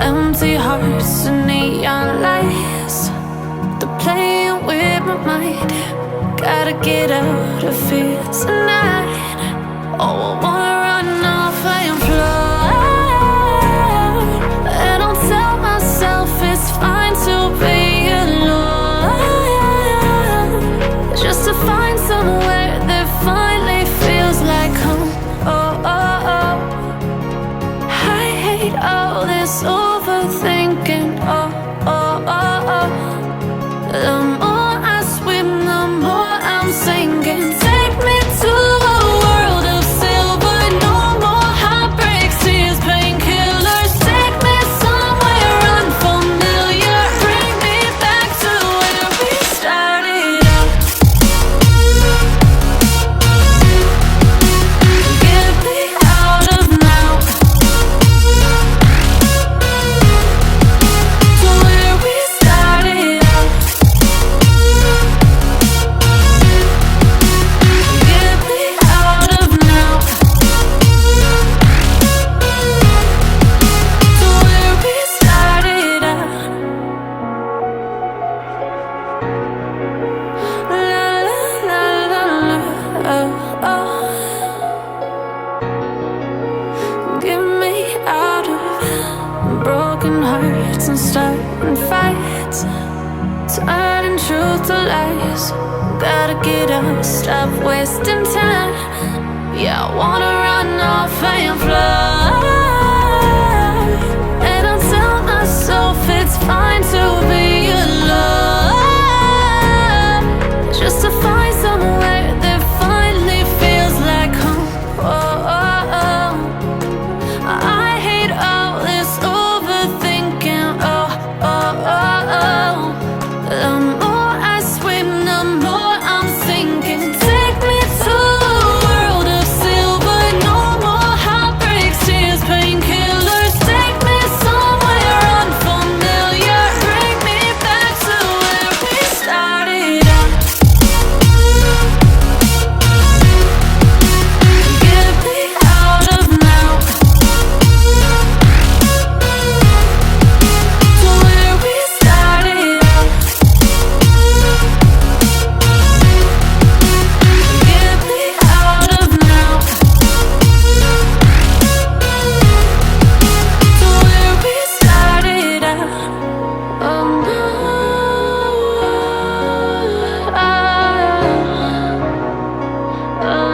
Empty hearts and neon lights, they're playing with my mind. Gotta get out of here tonight. Oh, I wanna run off and fly. And I'll tell myself it's fine to be alone, just to find somewhere that finally feels like home. Oh, oh, oh. I hate all this overthinking. Oh, oh, oh, oh. The more I swim, the more I'm sinking. Take me to a world of silver. No more heartbreaks, tears, painkillers. Take me somewhere unfamiliar. Bring me back to where we started out. Get me out of now, to where we started out. Get me out of now, to where we started out. La la la la la, oh, oh. Get me out of broken hearts and starting fights, turning truth to lies. Gotta get up, stop wasting time. Yeah, I wanna run off and fly. And I'll tell myself it's fine to be alone, just to find somewhere that finally feels like home. Oh, oh, oh. I hate all this overthinking. Oh, oh, oh, oh. The more I swim, the more I'm sinking. Take me to a world of silver. No more heartbreaks, tears, painkillers. Take me somewhere unfamiliar. Bring me back to where we started out. Get me out of now, to where we started out. Get me out of now, to where we started out. Oh no, oh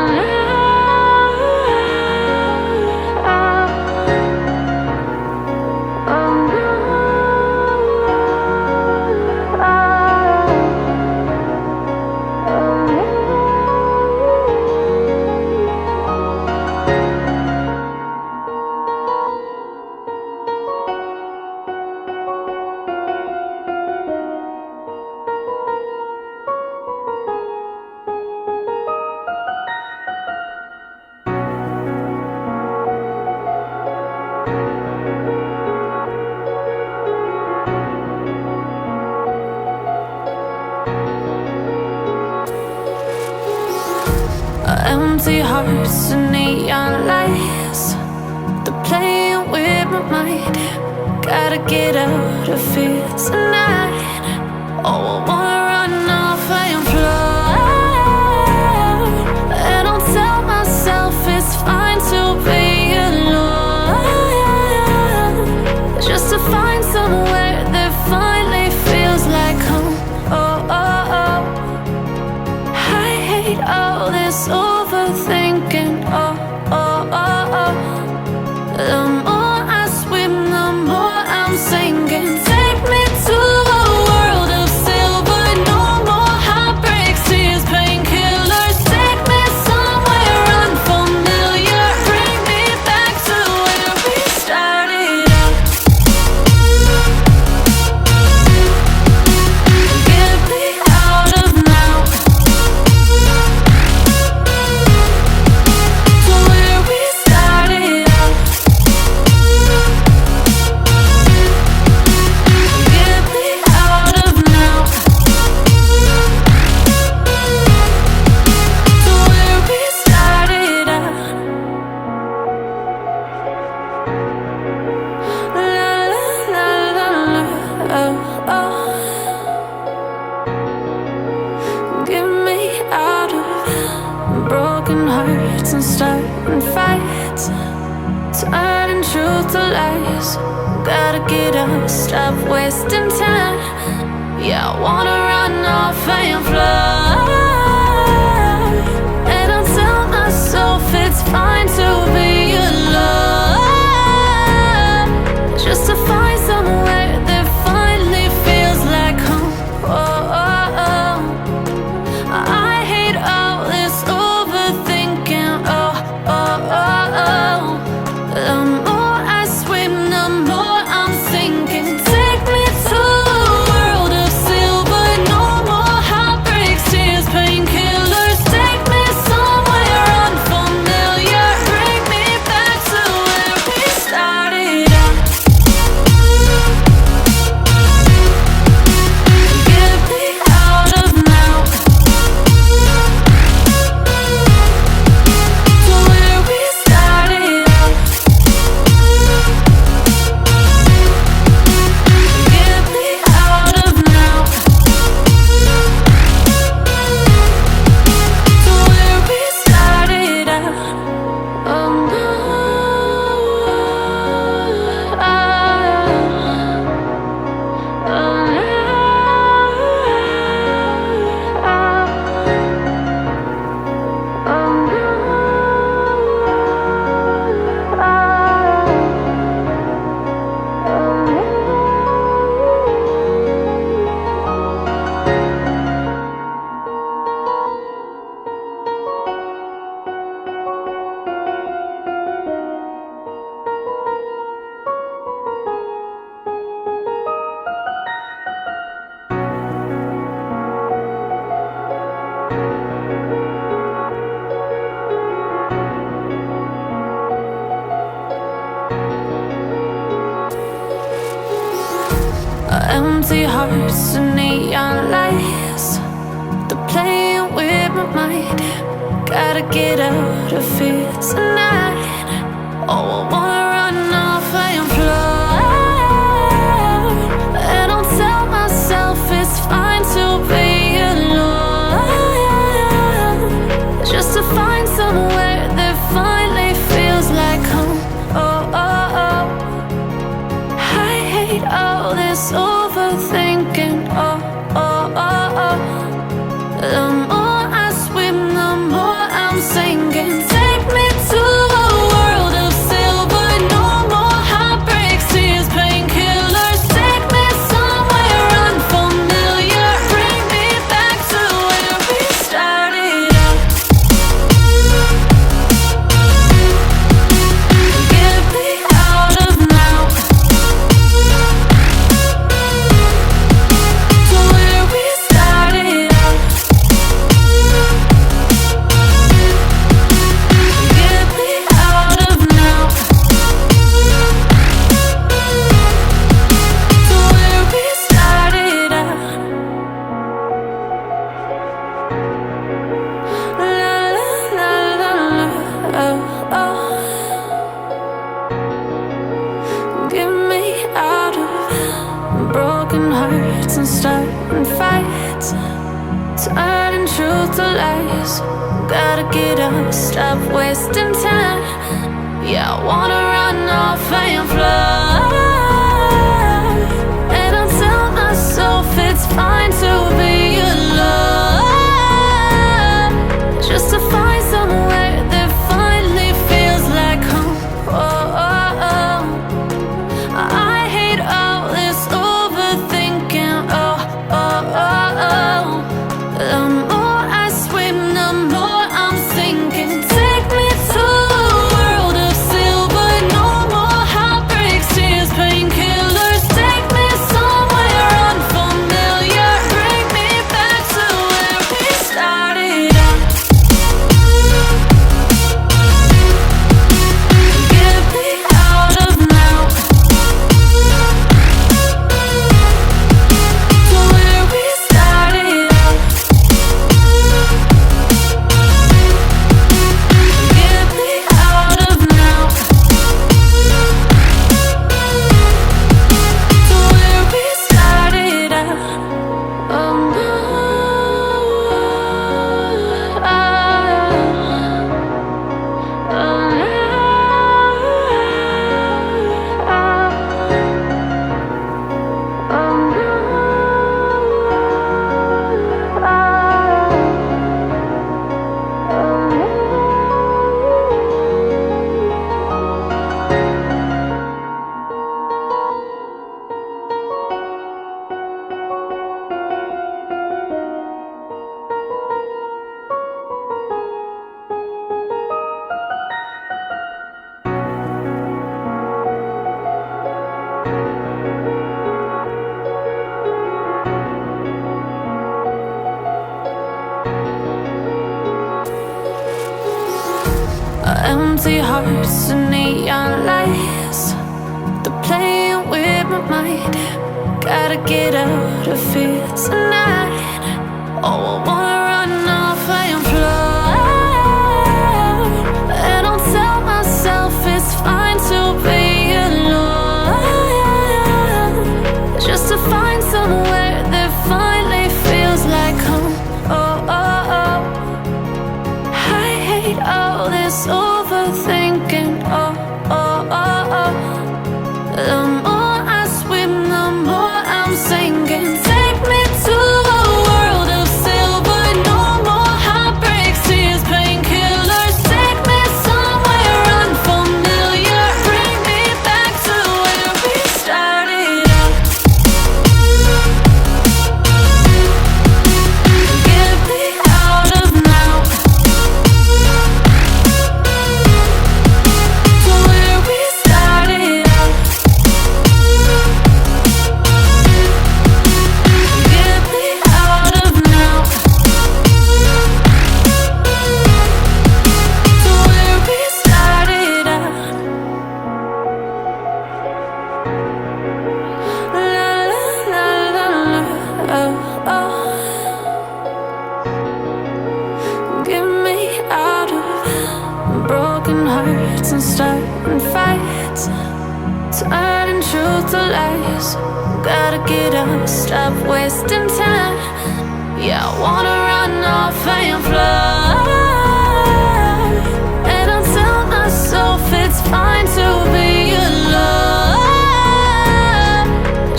empty hearts and neon lights, they're playing with my mind. Gotta get out of here tonight. Oh, I wanna run off and fly. And I'll tell myself it's fine to be alone, just to find somewhere that finally feels like home. Oh, oh, oh. I hate all this overthinking. Oh, oh, oh, oh. The more I swim, the more I'm sinking. Take Get me out of broken hearts and starting fights, turning truth to lies. Gotta get up, stop wasting time. Yeah, I wanna run off and fly. And I tell myself it's fine to be alone, just to find somewhere that finally feels like home. Oh, oh, oh. I hate all this overthinking. Oh, oh, oh, oh. The more I swim, the more I'm sinking. Take me to a world of silver. No more heartbreaks, tears, painkillers. Take me somewhere unfamiliar. Bring me back to where we started out. Get me out of now, to where we started out. Get me out of now, to where we started out. Oh no, empty hearts and neon lights, they're playing with my mind. Gotta get out of here tonight. Oh, I wanna run off and fly. And I'll tell myself it's fine to be alone, just to find somewhere that finally feels like home. Oh, oh, oh. I hate all this overthinking. Oh, oh, oh, oh. The more I swim, the more I'm sinking. Take me to a world of silver. No more heartbreaks, tears, painkillers. Take me somewhere unfamiliar. Bring me back to where we started out. Get me out of now, to where we started out. Get me out of now, to where we started out. La la la la la. Oh, oh. Get me out of broken hearts and starting fights, turning truth to lies. Gotta get up, stop wasting time. Yeah, I wanna run off and fly. And I tell myself it's fine to be alone, just to find somewhere that finally feels like home. Oh, oh, oh. I hate all this overthinking. Oh, oh, oh, oh. The more I swim, the more I'm sinking. Take me to a world of silver. No more heartbreaks, tears, Empty hearts and neon lights, they're playing with my mind. Gotta get out of here tonight. Oh, I wanna run off and fly, and I'll tell myself it's fine to be alone, just to find somewhere that finally feels like home. Oh, oh, oh. I hate all this overthinking. Oh, oh, oh, oh. The more I swim, the more I'm sinking. Take me to a world of silver. No more heartbreaks, tears, painkillers. Take me somewhere unfamiliar. Bring me back to where we started out. Get me out of now, to where we started out. Get me out of now, to where we started out. La la la la la, oh, oh. Get me out of broken hearts and starting fights, turning truth to lies. Gotta get up, stop wasting time. Yeah, I wanna run off and fly, and I'll tell myself it's fine to be alone,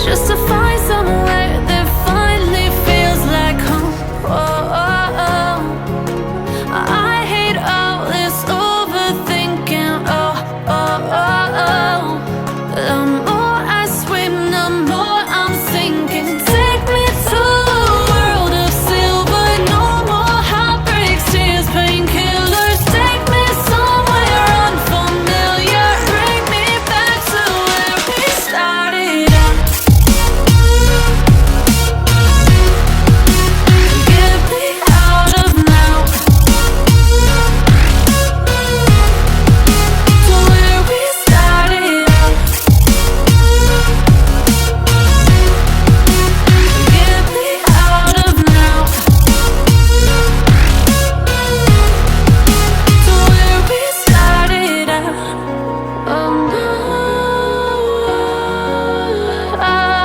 just to find somewhere that finally feels like home. Oh, oh, oh. I hate all this overthinking. Oh, oh, oh, oh. The more I swim, the more I'm sinking. Take me to a world of silver. No more heartbreaks, tears, painkillers. Take me somewhere unfamiliar. Bring me back to where we started out. Get me out of now, to where we started out. Get me out of now, to where we started out. Oh no, oh,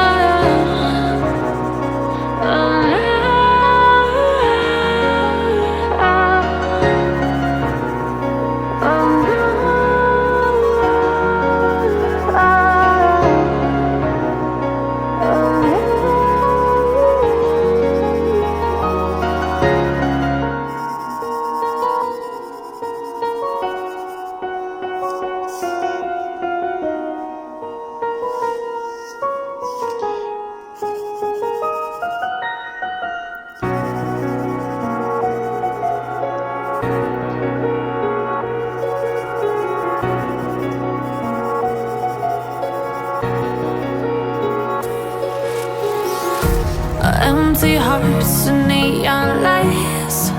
empty hearts and neon lights,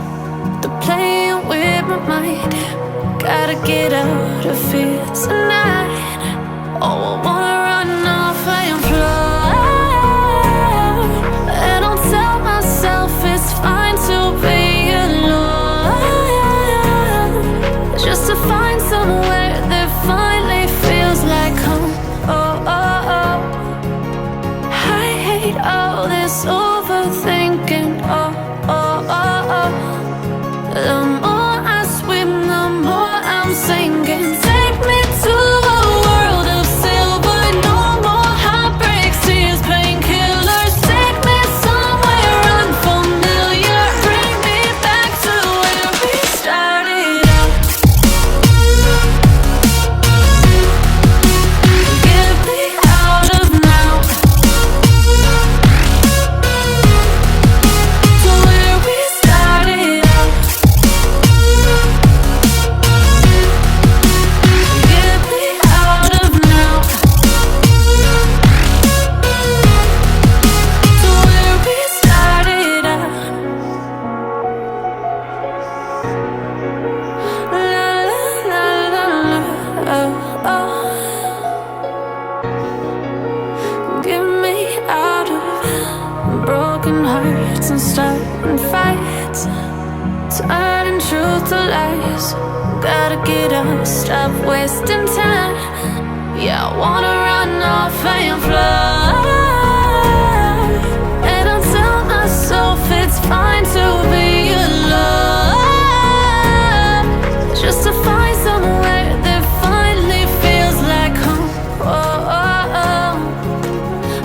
they're playing with my mind. Gotta get out of here tonight. Oh, I wanna run off and fly, and I'll tell myself it's fine to be alone, just to find somewhere that finally feels like home. Oh, oh, oh. I hate all this overthinking. Oh, oh, oh, oh. The more I swim, the more I'm sinking. Take me to a world of silver. No more heartbreaks, tears, painkillers. Take me somewhere unfamiliar. Bring me back to where we started out. Get me out of now, starting fights, turning truth to lies. Gotta get up, stop wasting time. Yeah, I wanna run off and fly. And I tell myself it's fine to be alone, just to find somewhere that finally feels like home. Oh, oh, oh.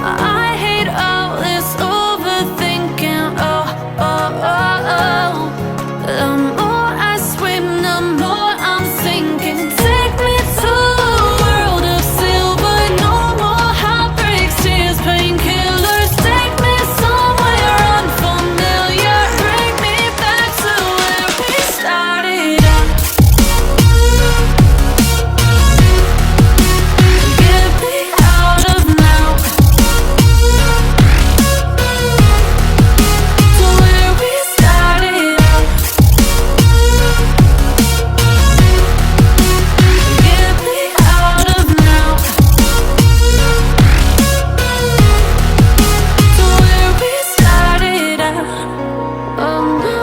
I hate all this overthinking. Oh, oh, oh, oh. The more I swim, the more I'm sinking. Take me to a world of silver. No more heartbreaks, tears, painkillers. Take me somewhere unfamiliar. Bring me back to where we started out. Get me out of now, to where we started out. Get me out of now, to where we started out. Oh no.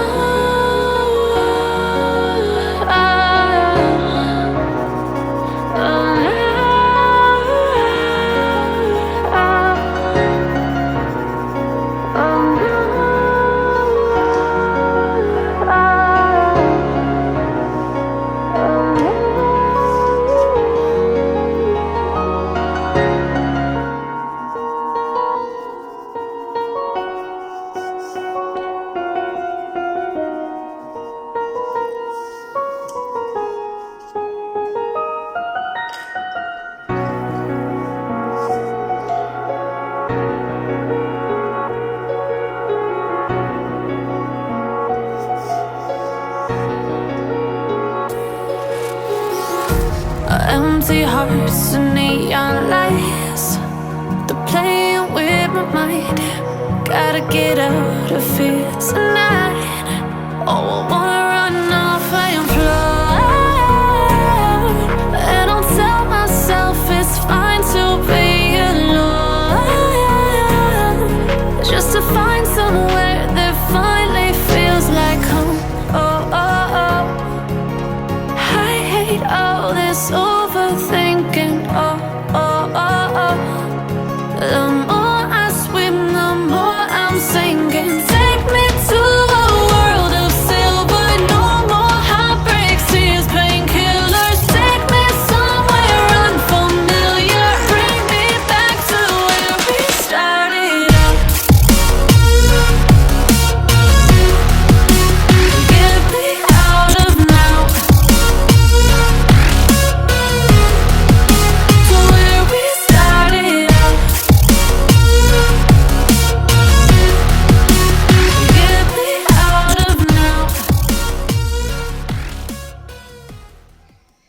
Empty hearts and neon lights, they're playing with my mind. Gotta get out of here tonight. Oh, I want